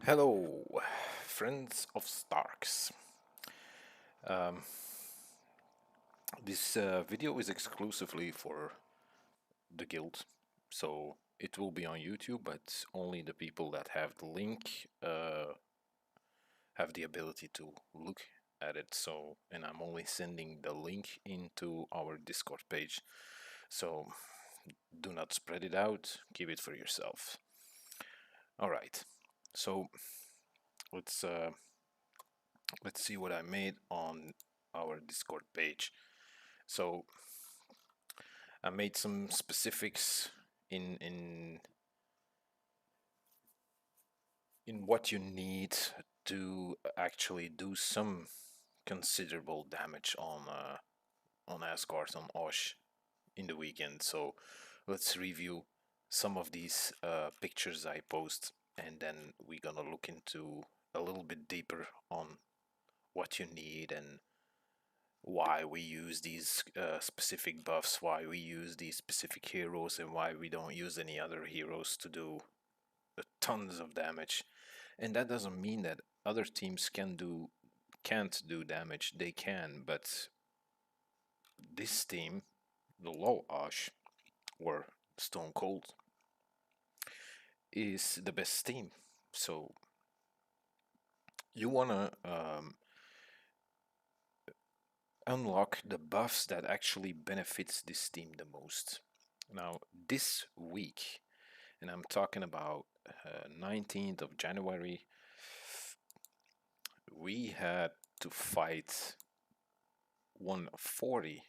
Hello, friends of Starks. Um, this video is exclusively for the guild, so it will be on YouTube, but only the people that have the link have the ability to look at it. So, and I'm only sending the link into our Discord page. So, do not spread it out. Keep it for yourself. All right. So let's uh, let's see what I made on our Discord page. So I made some specifics in in in what you need to actually do some considerable damage on Asgard on Osh in the weekend. So let's review some of these pictures I post, and then we're gonna look into a little bit deeper on what you need and why we use these specific buffs, why we use these specific heroes, and why we don't use any other heroes to do tons of damage. And that doesn't mean that other teams can't do damage. They can, but this team, the Low Ash or Stone Cold, is the best team. So you wanna unlock the buffs that actually benefits this team the most. Now this week, and I'm talking about 19th of January, we had to fight 140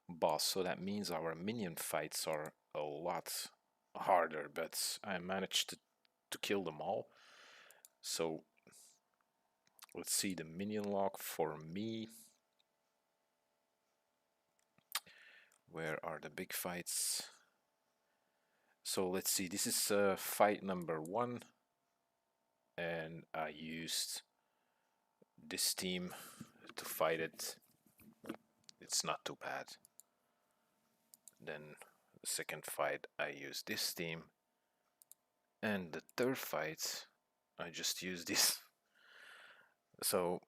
boss, so that means our minion fights are a lot harder, but I managed to kill them all. So let's see the minion log for me. Where are the big fights? So let's see, this is fight number 1, and I used this team to fight it. It's not too bad. Then the second fight I used this team, and the third fight I just used this. So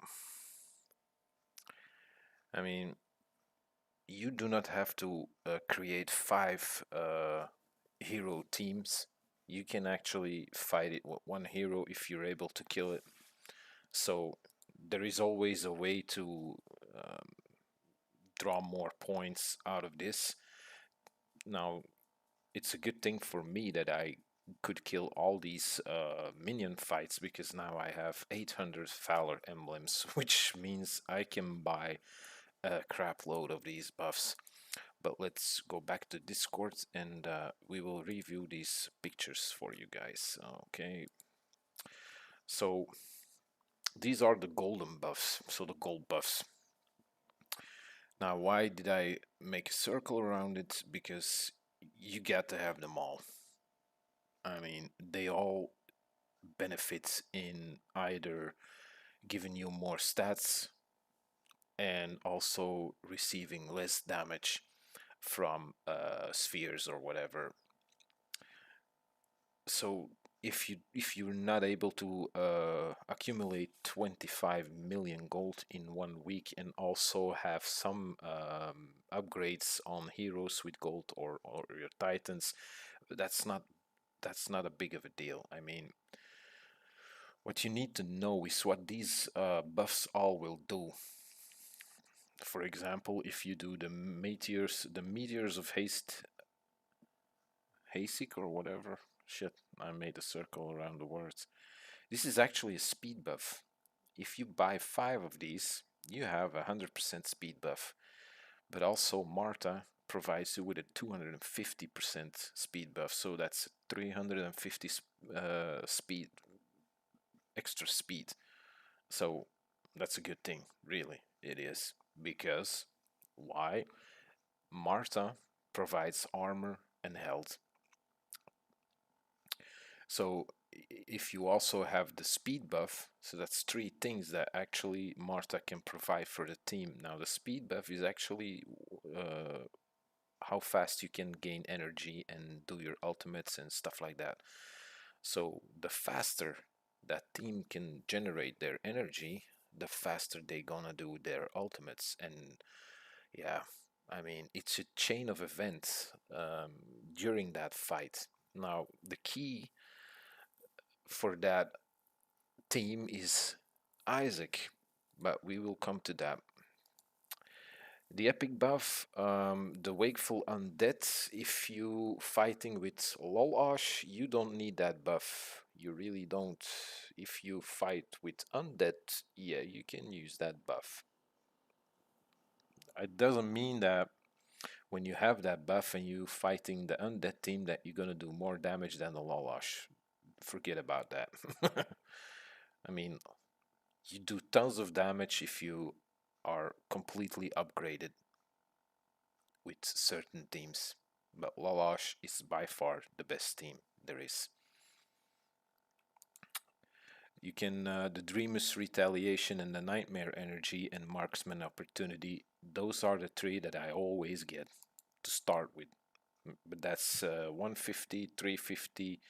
I mean, you do not have to create 5 hero teams. You can actually fight it with one hero if you're able to kill it. So there is always a way to um, draw more points out of this. Now, it's a good thing for me that I could kill all these minion fights, because now I have 800 Valor emblems, which means I can buy a crap load of these buffs. But let's go back to Discord, and we will review these pictures for you guys. Okay, so these are the golden buffs, so the gold buffs. Now, why did I make a circle around it? Because you got to have them all. I mean, they all benefit in either giving you more stats and also receiving less damage from spheres or whatever. So if you're not able to accumulate 25 million gold in 1 week and also have some upgrades on heroes with gold, or your titans, that's not that's not a big of a deal. I mean, what you need to know is what these buffs all will do. For example, if you do the meteors of haste, Hasik or whatever. Shit, I made a circle around the words. This is actually a speed buff. If you buy 5 of these, you have a 100% speed buff. But also Marta provides you with a 250% speed buff, so that's 350 speed, extra speed. So that's a good thing, really. It is. Because why? Marta provides armor and health. So if you also have the speed buff, so that's 3 things that actually Marta can provide for the team. Now the speed buff is actually how fast you can gain energy and do your ultimates and stuff like that. So the faster that team can generate their energy, the faster they gonna do their ultimates. And yeah, I mean, it's a chain of events during that fight. Now, the key for that team is Isaac, but we will come to that. The epic buff, the Wakeful Undead, if you fighting with Lolosh, you don't need that buff. You really don't. If you fight with Undead, yeah, you can use that buff. It doesn't mean that when you have that buff and you fighting the Undead team that you're gonna do more damage than the Lolosh. Forget about that. I mean, you do tons of damage if you are completely upgraded with certain teams, but Lalash is by far the best team there is. You can the Dreamer's Retaliation and the Nightmare Energy and Marksman Opportunity. Those are the three that I always get to start with. But that's 150, 350,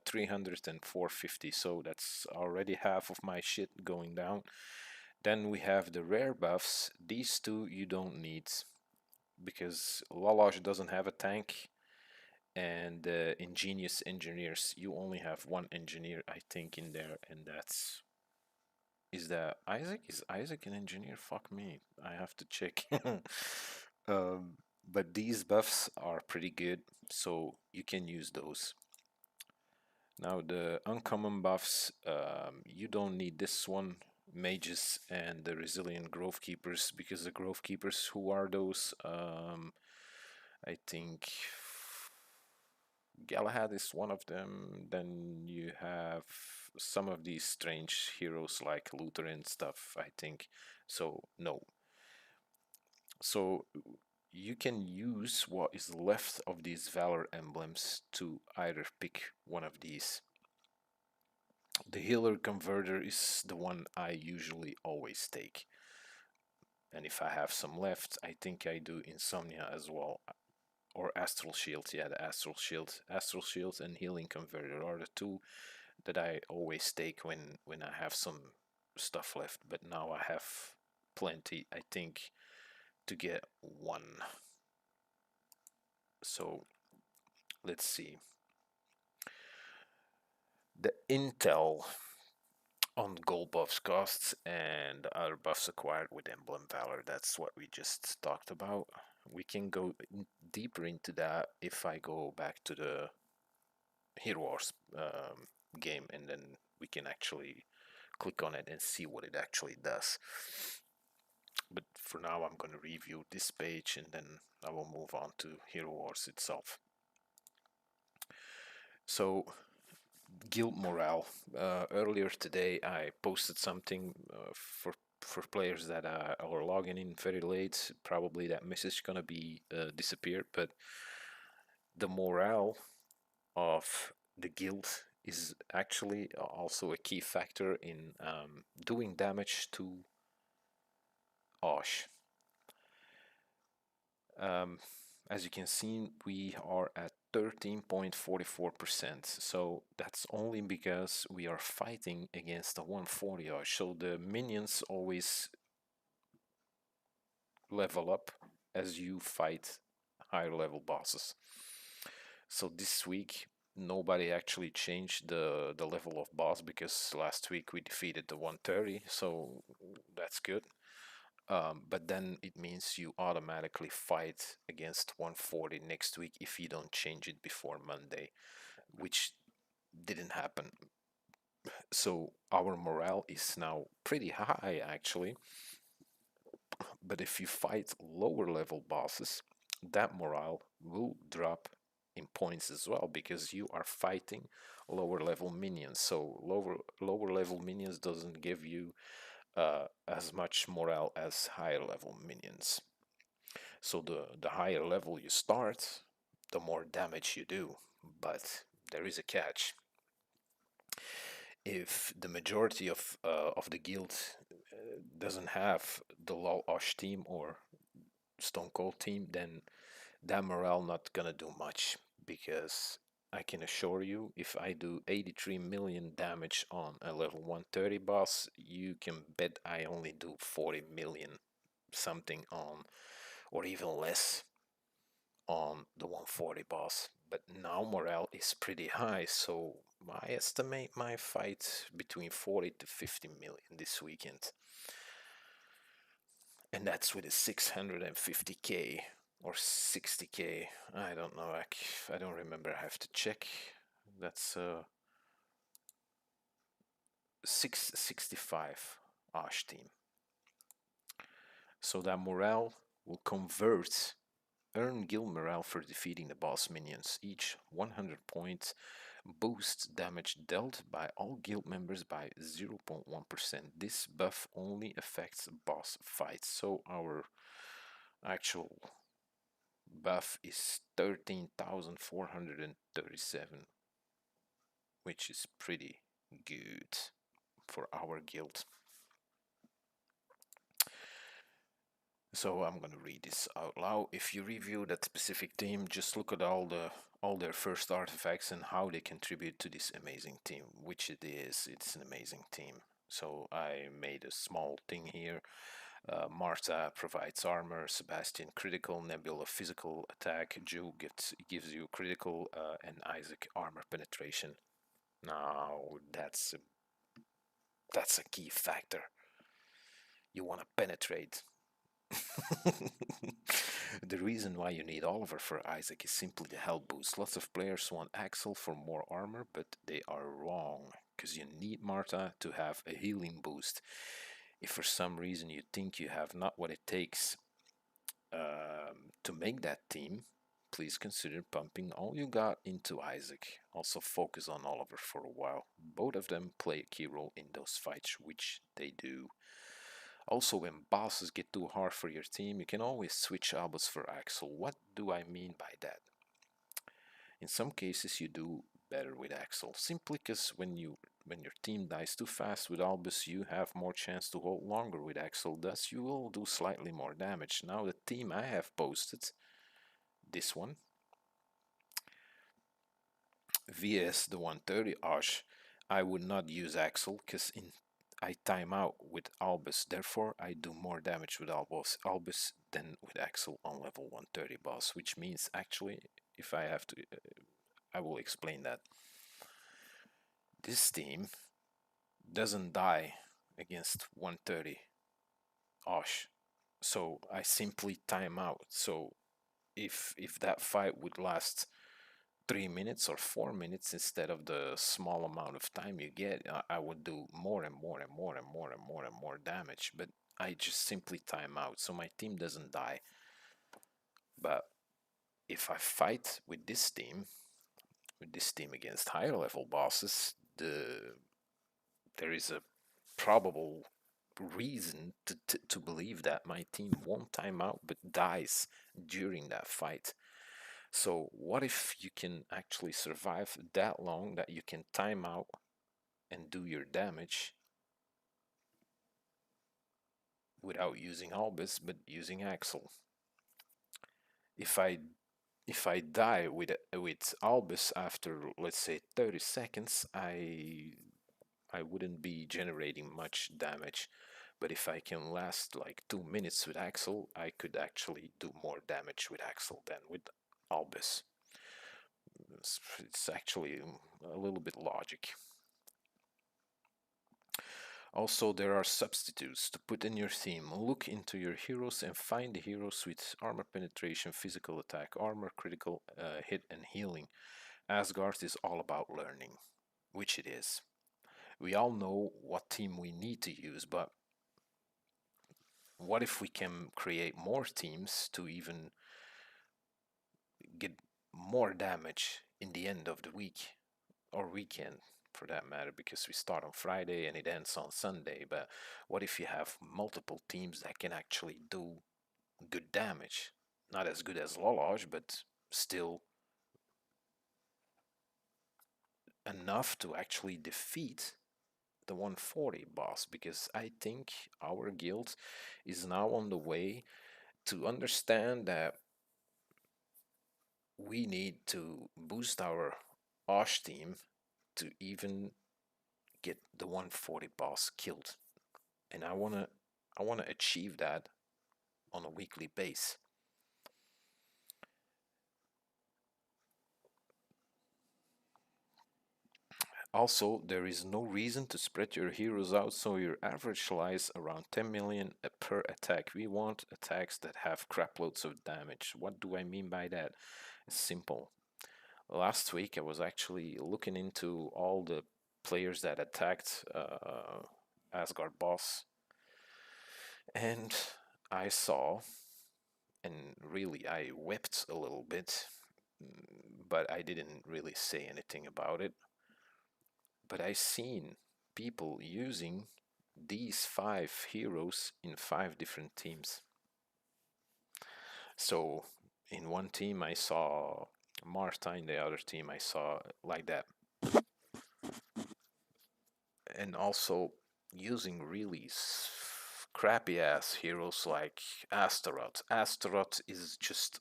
300, and 450. So that's already half of my shit going down. Then we have the rare buffs. These two you don't need because Lalash doesn't have a tank, and the ingenious engineers, you only have one engineer I think in there, and that's is that Isaac. Is Isaac an engineer? Fuck me, I have to check. um, but these buffs are pretty good, so you can use those. Now the uncommon buffs, you don't need this one, mages and the resilient grove keepers, because the grove keepers, who are those? I think Galahad is one of them. Then you have some of these strange heroes like Luther and stuff, I think. So, no. So, you can use what is left of these Valor emblems to either pick one of these. The healer converter is the one I usually always take. And if I have some left, I think I do Insomnia as well. Or Astral Shield, yeah, the Astral Shield. Astral Shield and Healing Converter are the two that I always take when I have some stuff left. But now I have plenty, I think, to get one. So let's see. The intel on gold buffs costs and other buffs acquired with Emblem Valor. That's what we just talked about. We can go deeper into that if I go back to the Hero Wars game, and then we can actually click on it and see what it actually does. But for now, I'm going to review this page and then I will move on to Hero Wars itself. So, guild morale. Earlier today, I posted something for players that are logging in very late. Probably that message gonna be disappeared, but the morale of the guild is actually also a key factor in doing damage to Osh. Um, as you can see, we are at 13.44%. So that's only because we are fighting against a 140 Osh. So the minions always level up as you fight higher level bosses. So this week, nobody actually changed the level of boss because last week we defeated the 130, so that's good. But then it means you automatically fight against 140 next week if you don't change it before Monday, which didn't happen. So our morale is now pretty high actually. But if you fight lower level bosses, that morale will drop in points as well because you are fighting lower level minions. So lower level minions doesn't give you as much morale as higher level minions. So the higher level you start, the more damage you do. But there is a catch. If the majority of the guild doesn't have the low Osh team or Stone Cold team, then that morale not gonna do much because I can assure you, if I do 83 million damage on a level 130 boss, you can bet I only do 40 million something on, or even less on the 140 boss. But now morale is pretty high, so I estimate my fight between 40 to 50 million this weekend. And that's with a 650k or 60k. I don't know. I don't remember. I have to check. That's 665 Ash team. So that morale will convert. Earn guild morale for defeating the boss minions. Each 100 points boosts damage dealt by all guild members by 0.1%. This buff only affects boss fights. So our actual buff is 13,437, which is pretty good for our guild. So I'm gonna read this out loud. If you review that specific team, just look at all their first artifacts and how they contribute to this amazing team, which it is. It's an amazing team. So I made a small thing here. Marta provides armor, Sebastian critical, Nebula physical attack, Ju gives you critical, and Isaac armor penetration. Now that's a key factor. You want to penetrate. The reason why you need Oliver for Isaac is simply the health boost. Lots of players want Axel for more armor, but they are wrong, because you need Marta to have a healing boost. If for some reason you think you have not what it takes to make that team, please consider pumping all you got into Isaac. Also focus on Oliver for a while. Both of them play a key role in those fights, which they do. Also, when bosses get too hard for your team, you can always switch Albus for Axel. What do I mean by that? In some cases, you do better with Axel, simply because when your team dies too fast with Albus, you have more chance to hold longer with Axel. Thus, you will do slightly more damage. Now, the team I have posted, this one, vs the 130 Ash, I would not use Axel because I time out with Albus, therefore I do more damage with Albus than with Axel on level 130 boss, which means actually, if I have to, I will explain that. This team doesn't die against 130 Osh, so I simply time out. So if that fight would last 3 minutes or 4 minutes instead of the small amount of time you get, I would do more and more and more and more and more and more damage. But I just simply time out, so my team doesn't die. But if I fight with this team against higher level bosses, there is a probable reason to believe that my team won't time out but dies during that fight. So what if you can actually survive that long that you can time out and do your damage without using Albus but using Axel? If I if I die with Albus after, let's say, 30 seconds, I wouldn't be generating much damage. But if I can last like 2 minutes with Axel, I could actually do more damage with Axel than with Albus. It's actually a little bit logic. Also, there are substitutes to put in your theme. Look into your heroes and find the heroes with armor penetration, physical attack, armor, critical hit, and healing. Asgard is all about learning, which it is. We all know what team we need to use, but what if we can create more teams to even get more damage in the end of the week or weekend for that matter, because we start on Friday and it ends on Sunday? But what if you have multiple teams that can actually do good damage? Not as good as Lolage, but still enough to actually defeat the 140 boss, because I think our guild is now on the way to understand that we need to boost our Osh team to even get the 140 boss killed, and I wanna achieve that on a weekly base. Also, there is no reason to spread your heroes out so your average lies around 10 million per attack. We want attacks that have craploads of damage. What do I mean by that? It's simple. Last week I was actually looking into all the players that attacked Asgard boss, and I saw, and really I wept a little bit, but I didn't really say anything about it. But I seen people using these five heroes in five different teams. So in one team I saw Marta, in the other team I saw like that. And also using really crappy ass heroes like Astaroth. Astaroth is just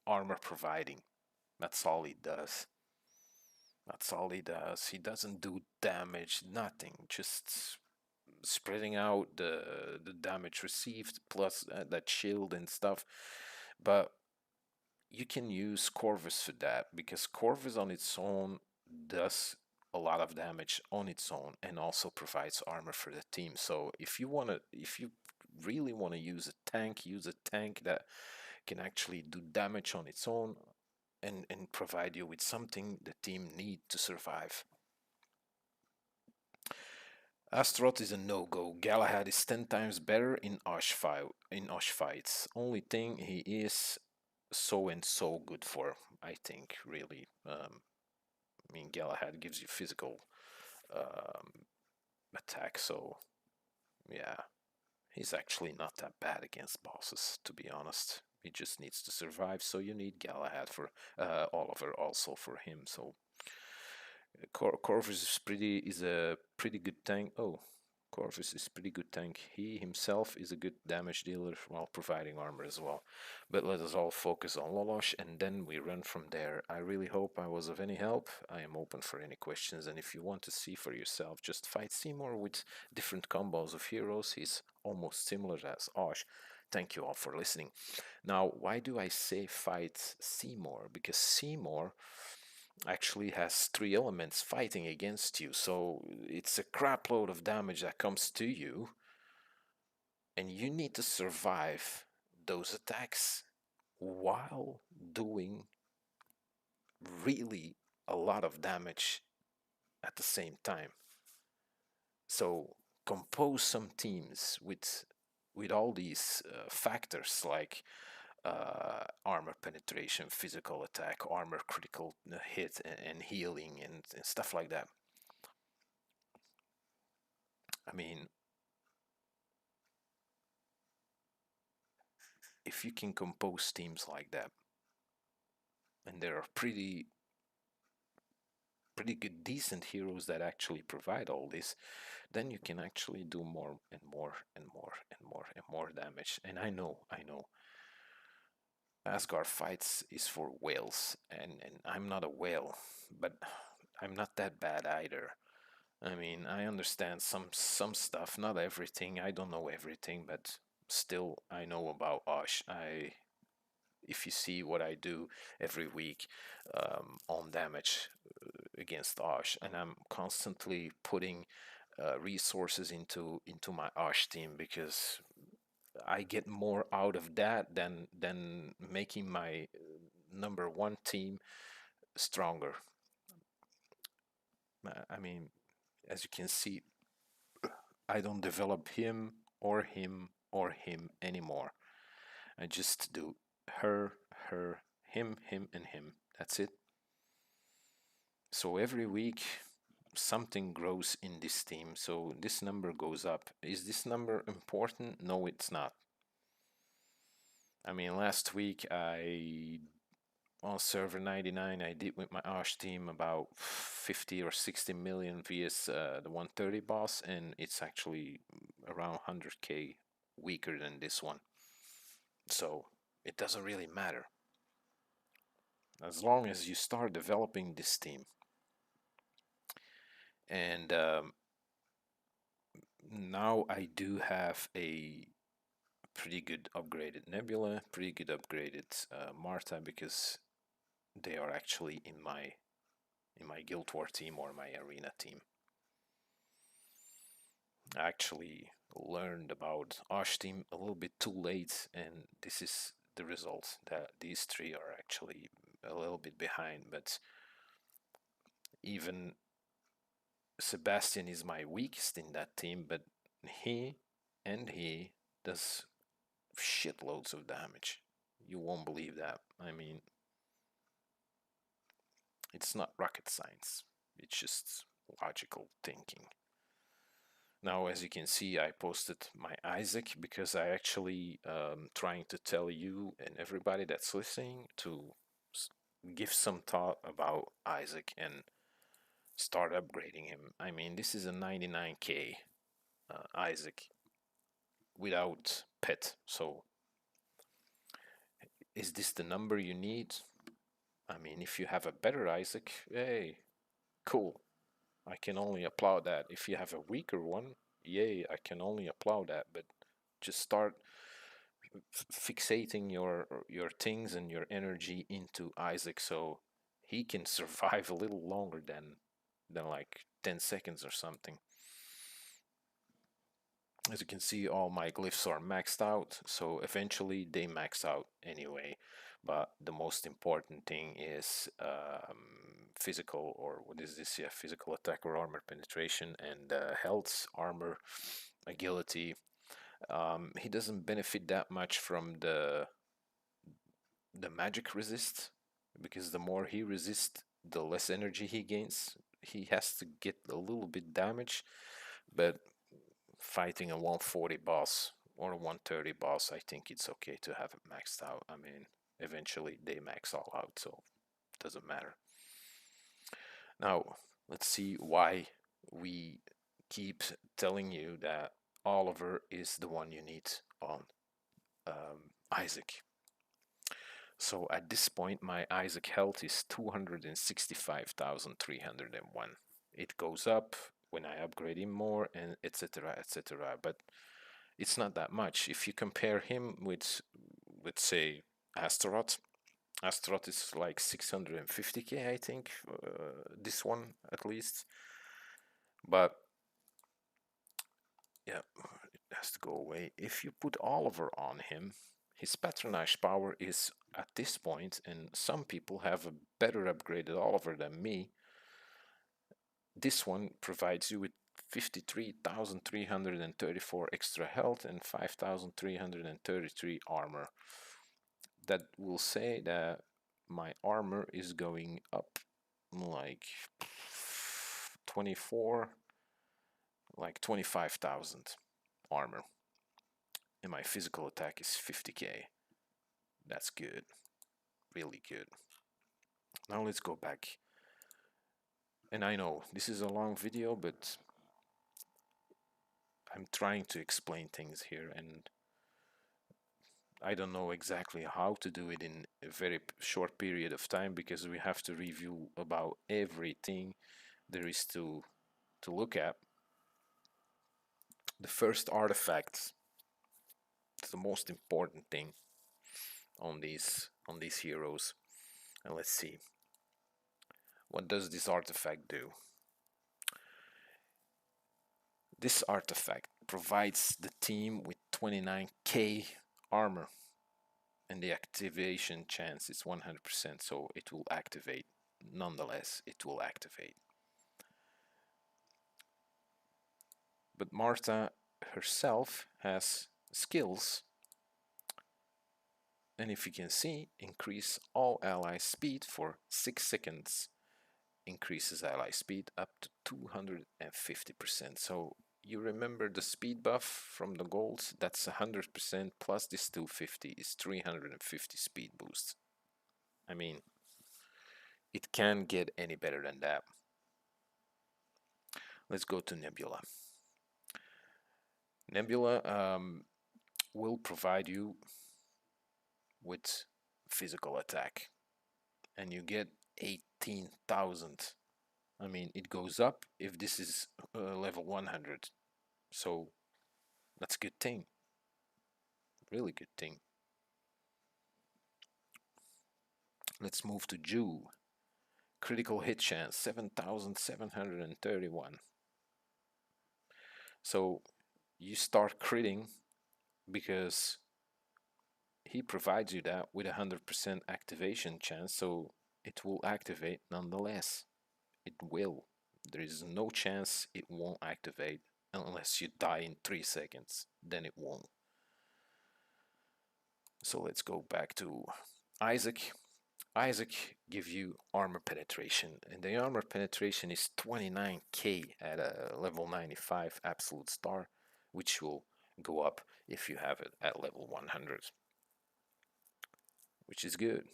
armor providing. That's all he does. That's all he does. He doesn't do damage, nothing. Just spreading out the damage received plus that shield and stuff. But you can use Corvus for that because Corvus on its own does a lot of damage on its own and also provides armor for the team. So if you really want to use a tank that can actually do damage on its own and provide you with something the team need to survive. Astaroth is a no-go. Galahad is 10 times better in Osh fights. Only thing he is so and so good for, I think, really. I mean, Galahad gives you physical um, attack, so yeah, he's actually not that bad against bosses, to be honest. He just needs to survive, so you need Galahad for Oliver also for him. So Corvus is a pretty good tank. Oh, Corvus is pretty good tank. He himself is a good damage dealer while providing armor as well. But let us all focus on Lolosh and then we run from there. I really hope I was of any help. I am open for any questions, and if you want to see for yourself, just fight Seymour with different combos of heroes. He's almost similar as Osh. Thank you all for listening. Now, why do I say fight Seymour? Because Seymour actually has three elements fighting against you, so it's a crap load of damage that comes to you, and you need to survive those attacks while doing really a lot of damage at the same time. So compose some teams with all these factors like armor penetration, physical attack, armor critical hit, and healing, and stuff like that. I mean, if you can compose teams like that, and there are pretty good, decent heroes that actually provide all this, then you can actually do more and more and more and more and more damage. And I know, Asgard fights is for whales, and I'm not a whale, but I'm not that bad either. I mean, I understand some stuff, not everything. I don't know everything, but still, I know about Osh. If you see what I do every week on damage against Osh, and I'm constantly putting resources into my Osh team because I get more out of that than making my number one team stronger. I mean, as you can see, I don't develop him or him or him anymore. I just do her, her, him, and him. That's it. So every week something grows in this team. So this number goes up. Is this number important? No, it's not. I mean, last week I on server 99 I did with my Ash team about 50 or 60 million vs the 130 boss, and it's actually around 100k weaker than this one. So it doesn't really matter as long as you start developing this team. And now I do have a pretty good upgraded Nebula, pretty good upgraded Marta, because they are actually in my Guild War team or my arena team. I actually learned about Osh team a little bit too late, and this is the result that these three are actually a little bit behind. But even Sebastian is my weakest in that team, but he does shitloads of damage. You won't believe that. I mean, it's not rocket science, it's just logical thinking. Now, as you can see, I posted my Isaac because I actually trying to tell you and everybody that's listening to give some thought about Isaac and start upgrading him. I mean, this is a 99k Isaac without pet. So, is this the number you need? I mean, if you have a better Isaac, hey, cool. I can only applaud that. If you have a weaker one, yay, I can only applaud that. But just start fixating your things and your energy into Isaac so he can survive a little longer than like 10 seconds or something. As you can see, all my glyphs are maxed out, so eventually they max out anyway. But the most important thing is physical, or what is this? Yeah, physical attack or armor penetration, and health, armor, agility. He doesn't benefit that much from the magic resist, because the more he resists, the less energy he gains. He has to get a little bit damage, but fighting a 140 boss or a 130 boss, I think it's okay to have it maxed out. I mean, eventually they max all out, so it doesn't matter. Now, let's see why we keep telling you that Oliver is the one you need on Isaac. So at this point, my Isaac health is 265,301. It goes up when I upgrade him more, and etc. etc. But it's not that much. If you compare him with, let's say, Astaroth, Astaroth is like 650k, I think, this one at least. But yeah, it has to go away. If you put Oliver on him, his patronage power is at this point, and some people have a better upgraded Oliver than me. This one provides you with 53,334 extra health and 5,333 armor. That will say that my armor is going up like 24, like 25,000 armor, and my physical attack is 50k. That's good, really good. Now let's go back. And I know this is a long video, but I'm trying to explain things here, and I don't know exactly how to do it in a very short period of time, because we have to review about everything there is to look at. The first artifact is the most important thing on these heroes. And let's see, what does this artifact do? This artifact provides the team with 29k armor, and the activation chance is 100%, so it will activate. Nonetheless, it will activate. But Martha herself has skills, and if you can see, increase all ally speed for 6 seconds, increases ally speed up to 250%. So you remember the speed buff from the golds? That's 100% plus this 250 is 350 speed boost. I mean, it can't get any better than that. Let's go to Nebula. Nebula will provide you with physical attack, and you get 18,000 I mean, it goes up if this is level 100. So that's a good thing. Really good thing. Let's move to Jhu. Critical hit chance 7,731. So you start critting because he provides you that with 100% activation chance, so it will activate nonetheless. It will. There is no chance it won't activate unless you die in 3 seconds. Then it won't. So let's go back to Isaac. Isaac gives you armor penetration, and the armor penetration is 29k at a level 95 absolute star, which will go up if you have it at level 100, which is good.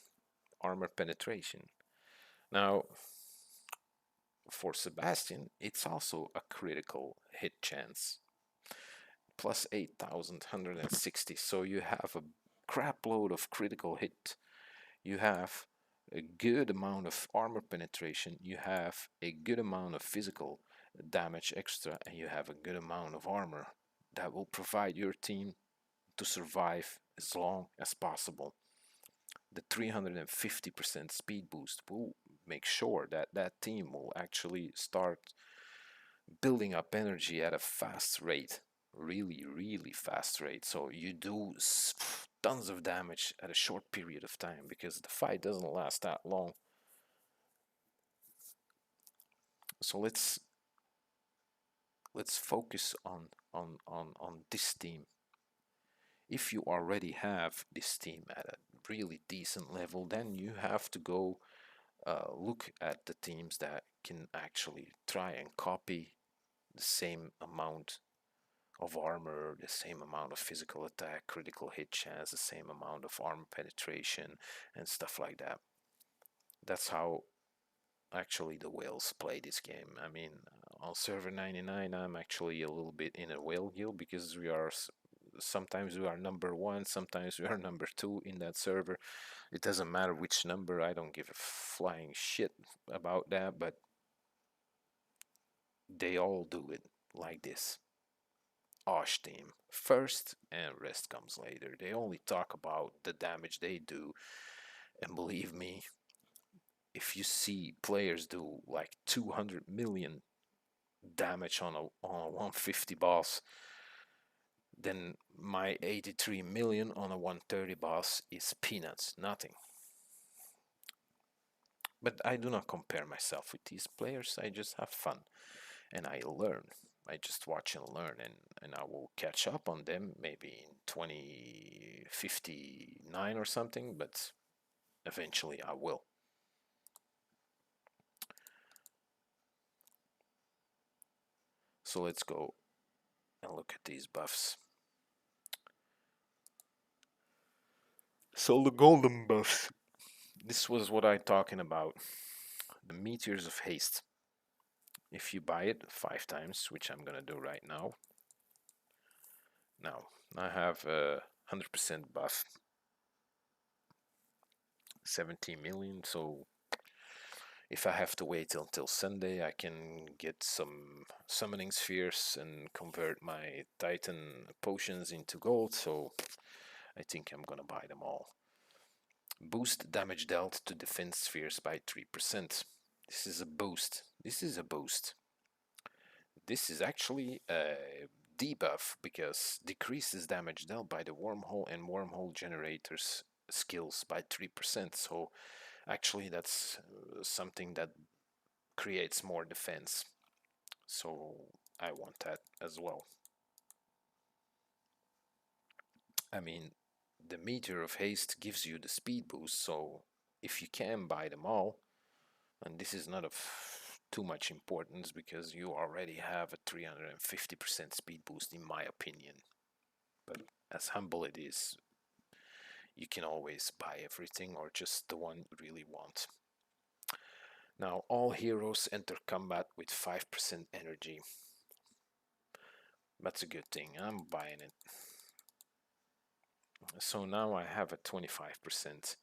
Armor penetration. Now, for Sebastian, it's also a critical hit chance, plus 8,160. So you have a crap load of critical hit. You have a good amount of armor penetration. You have a good amount of physical damage extra, and you have a good amount of armor that will provide your team to survive as long as possible. The 350% speed boost will make sure that that team will actually start building up energy at a fast rate, really, really fast rate. So you do tons of damage at a short period of time because the fight doesn't last that long. So let's focus on this team. If you already have this team at a really decent level, then you have to go look at the teams that can actually try and copy the same amount of armor, the same amount of physical attack, critical hit chance, the same amount of armor penetration, and stuff like that. That's how actually the whales play this game. I mean, on server 99, I'm actually a little bit in a whale guild because we are sometimes we are number one, sometimes we are number two in that server. It doesn't matter which number, I don't give a flying shit about that, but they all do it like this. Osh team first and rest comes later. They only talk about the damage they do, and believe me, if you see players do like 200 million damage on a 150 boss, then my 83 million on a 130 boss is peanuts, nothing. But I do not compare myself with these players. I just have fun and I learn. I just watch and learn, and I will catch up on them maybe in 2059 or something, but eventually I will. So let's go and look at these buffs. So the golden buffs. This was what I'm talking about. The Meteors of Haste. If you buy it 5 times, which I'm gonna do right now. Now, I have a 100% buff. 17 million, so if I have to wait until Sunday, I can get some summoning spheres and convert my Titan potions into gold, so I think I'm gonna buy them all. Boost damage dealt to defense spheres by 3%. This is a boost. This is a boost. This is actually a debuff because decreases damage dealt by the wormhole and wormhole generators skills by 3%. So actually that's something that creates more defense. So I want that as well. I mean, the Meteor of Haste gives you the speed boost, so if you can buy them all, and this is not of too much importance because you already have a 350% speed boost in my opinion. But as humble it is, you can always buy everything or just the one you really want. Now all heroes enter combat with 5% energy. That's a good thing, I'm buying it. So now I have a 25%.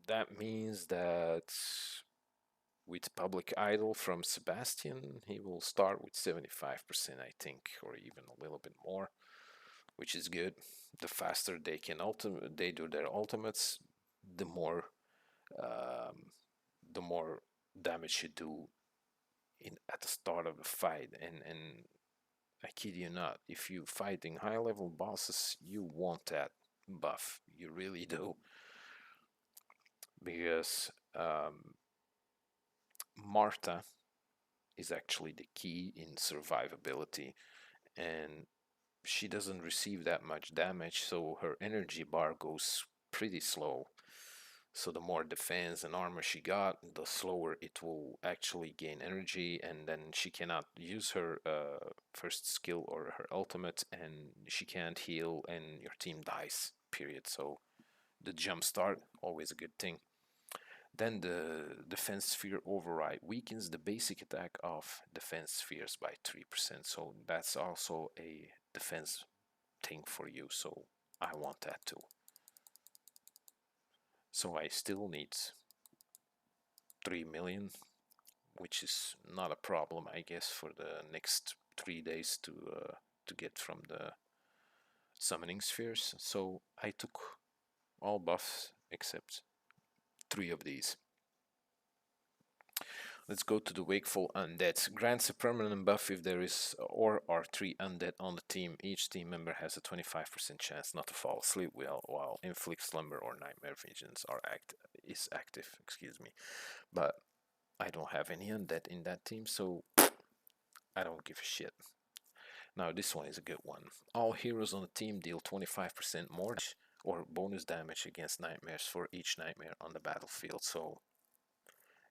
That means that with Public Idol from Sebastian, he will start with 75%, I think, or even a little bit more, which is good. The faster they do their ultimates, the more um, the more damage you do in at the start of the fight. And I kid you not, if you fighting high level bosses, you want that buff. You really do, because Marta is actually the key in survivability, and she doesn't receive that much damage, so her energy bar goes pretty slow. So the more defense and armor she got, the slower it will actually gain energy, and then she cannot use her first skill or her ultimate, and she can't heal, and your team dies. Period. So the jump start, always a good thing. Then the defense sphere override weakens the basic attack of defense spheres by 3%. So that's also a defense thing for you. So I want that too. So I still need 3 million, which is not a problem, I guess, for the next 3 days to get from the summoning spheres. So I took all buffs except 3 of these. Let's go to the Wakeful Undead. Grants a permanent buff if there is or are 3 undead on the team. Each team member has a 25% chance not to fall asleep while Inflict Slumber or Nightmare Visions is active. Excuse me, but I don't have any undead in that team, so I don't give a shit. Now this one is a good one. All heroes on the team deal 25% more or bonus damage against nightmares for each nightmare on the battlefield. So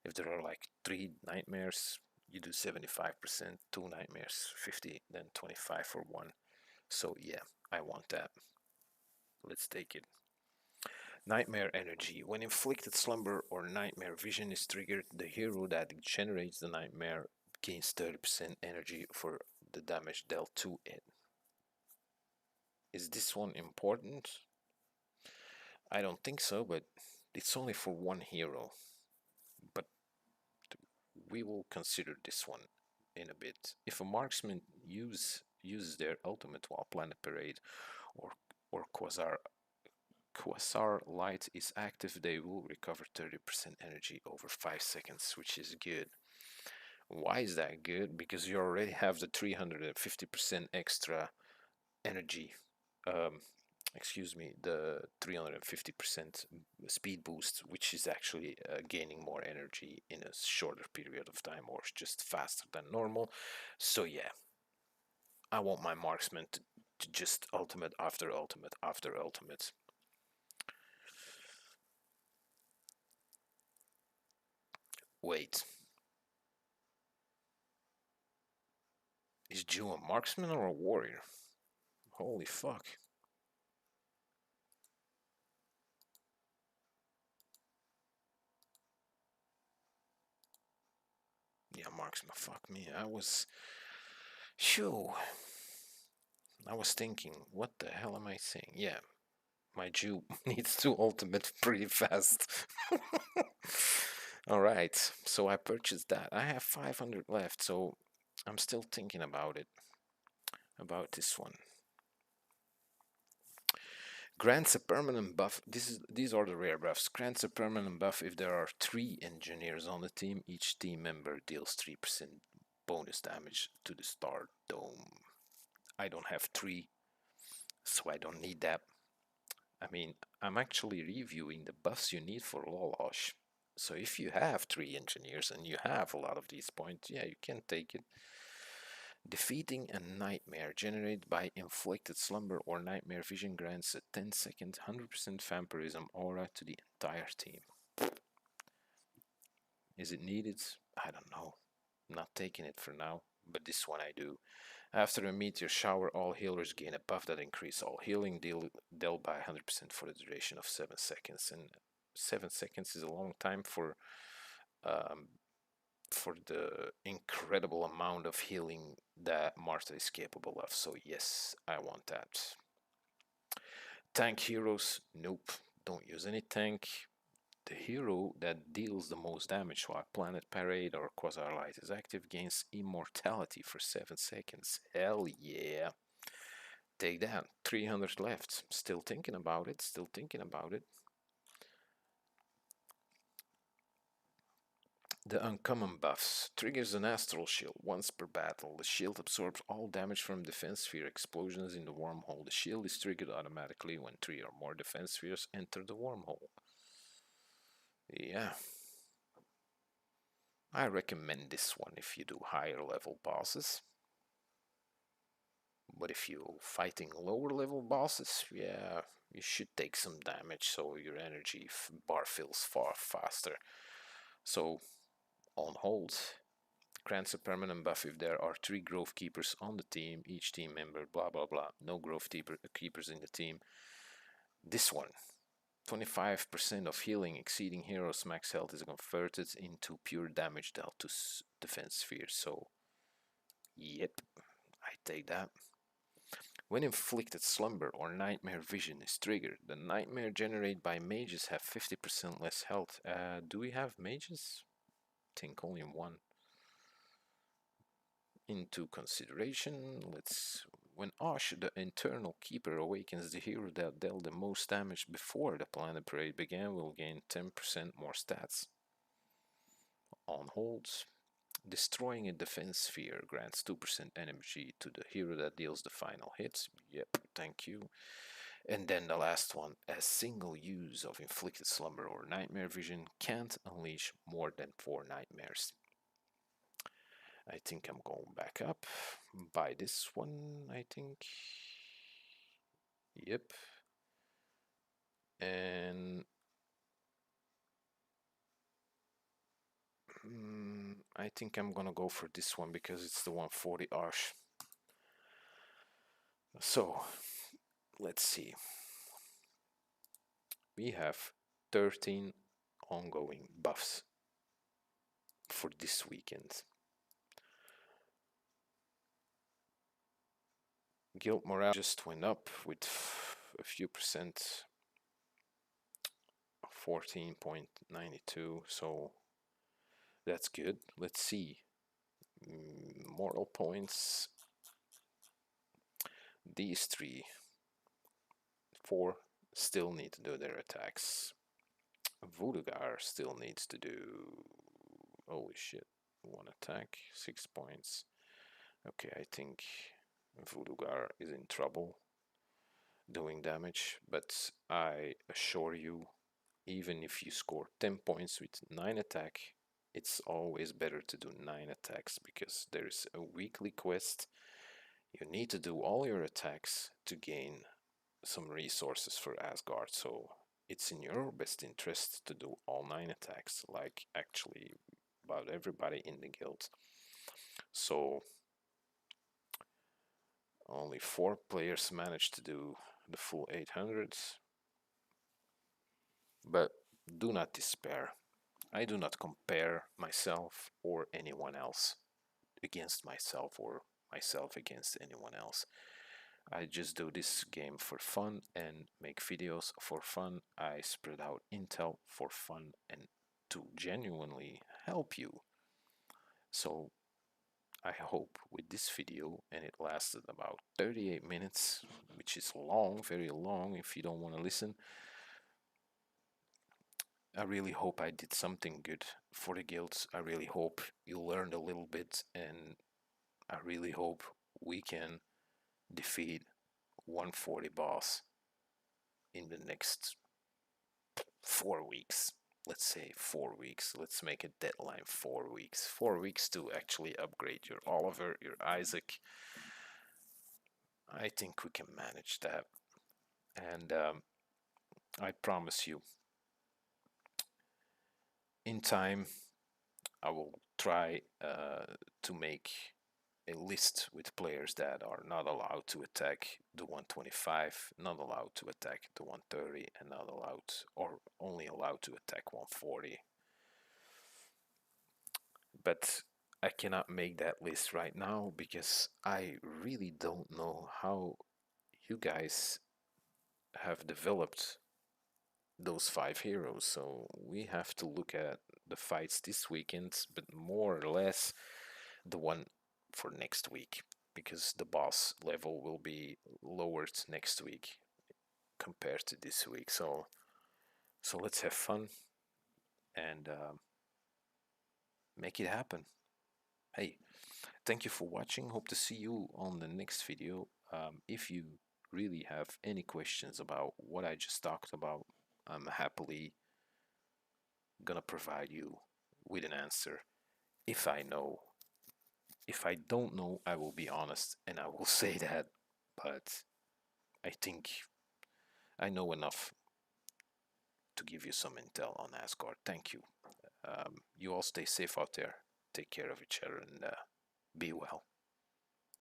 if there are like 3 nightmares, you do 75%, 2 nightmares 50, then 25 for one. So yeah, I want that. Let's take it. Nightmare energy. When inflicted slumber or nightmare vision is triggered, the hero that generates the nightmare gains 30% energy for the damage dealt to it. Is this one important? I don't think so, but it's only for one hero. But we will consider this one in a bit. If a marksman uses their ultimate while Planet Parade or Quasar Light is active, they will recover 30% energy over 5 seconds, which is good. Why is that good? Because you already have the 350% extra energy. Um, excuse me, the 350% speed boost, which is actually gaining more energy in a shorter period of time or just faster than normal. So, yeah, I want my marksman to just ultimate after ultimate after ultimate. Wait, is Jew a marksman or a warrior? Holy fuck. Yeah, marksman, fuck me. Shoo. I was thinking, what the hell am I saying? Yeah, my Jew needs to ultimate pretty fast. Alright, so I purchased that. I have 500 left, so I'm still thinking about it. About this one. Grants a permanent buff. These are the rare buffs. Grants a permanent buff if there are 3 engineers on the team. Each team member deals 3% bonus damage to the star dome. I don't have 3, so I don't need that. I mean, I'm actually reviewing the buffs you need for Lolosh. So if you have 3 engineers and you have a lot of these points, yeah, you can take it. Defeating a nightmare generated by inflicted slumber or nightmare vision grants a 10-second 100% vampirism aura to the entire team. Is it needed? I don't know. I'm not taking it for now, but this one I do. After a meteor shower, all healers gain a buff that increases all healing dealt by 100% for the duration of 7 seconds. And 7 seconds is a long time um, for the incredible amount of healing that Martha is capable of. So yes, I want that. Tank heroes, nope, don't use any tank. The hero that deals the most damage while Planet Parade or Quasar Light is active gains immortality for 7 seconds. Hell yeah. Take that. 300 left. Still thinking about it. Still thinking about it. The uncommon buffs triggers an astral shield once per battle. The shield absorbs all damage from defense sphere explosions in the wormhole. The shield is triggered automatically when 3 or more defense spheres enter the wormhole. Yeah, I recommend this one if you do higher level bosses. But if you're fighting lower level bosses, yeah, you should take some damage so your energy bar fills far faster. So, on hold, grants a permanent buff if there are 3 growth keepers on the team, each team member, blah blah blah. No growth keepers in the team. This one, 25% of healing exceeding hero's max health is converted into pure damage dealt to defense spheres. So, yep, I take that. When inflicted slumber or nightmare vision is triggered, the nightmare generated by mages have 50% less health. Do we have mages? I think only one. Into consideration, when Ash, the internal keeper, awakens, the hero that dealt the most damage before the planet parade began will gain 10% more stats. On holds, destroying a defense sphere grants 2% energy to the hero that deals the final hits. Yep, thank you. And then the last one, a single use of inflicted slumber or nightmare vision can't unleash more than 4 nightmares. I think I'm going back up. Buy this one, I think. Yep. And I think I'm gonna go for this one because it's the 140 Arch. So, let's see. We have 13 ongoing buffs for this weekend. Guild morale just went up with a few percent, 14.92, so that's good. Let's see. Mortal points. These 4 still need to do their attacks. Voodoogar still needs to do. Holy shit. 1 attack, 6 points. Okay, I think Voodoogar is in trouble doing damage, but I assure you, even if you score 10 points with 9 attack, it's always better to do 9 attacks because there's a weekly quest. You need to do all your attacks to gain some resources for Asgard, so it's in your best interest to do all 9 attacks, like actually about everybody in the guild. So only 4 players managed to do the full 800s, but do not despair. I do not compare myself or anyone else against myself or myself against anyone else. I just do this game for fun and make videos for fun. I spread out intel for fun and to genuinely help you. So I hope with this video, and it lasted about 38 minutes, which is long, very long if you don't want to listen. I really hope I did something good for the guilds. I really hope you learned a little bit, and I really hope we can defeat 140 boss in the next 4 weeks. Let's say 4 weeks. Let's make a deadline 4 weeks. 4 weeks to actually upgrade your Oliver, your Isaac. I think we can manage that. And I promise you, in time, I will try to make a list with players that are not allowed to attack the 125, not allowed to attack the 130, and not allowed or only allowed to attack 140. But I cannot make that list right now because I really don't know how you guys have developed those five heroes. So we have to look at the fights this weekend, but more or less the one for next week, because the boss level will be lowered next week compared to this week. So let's have fun and make it happen. Hey, thank you for watching. Hope to see you on the next video. If you really have any questions about what I just talked about, I'm happily gonna provide you with an answer if I know. If I don't know, I will be honest and I will say that. But I think I know enough to give you some intel on Asgard. Thank you. You all stay safe out there. Take care of each other and be well.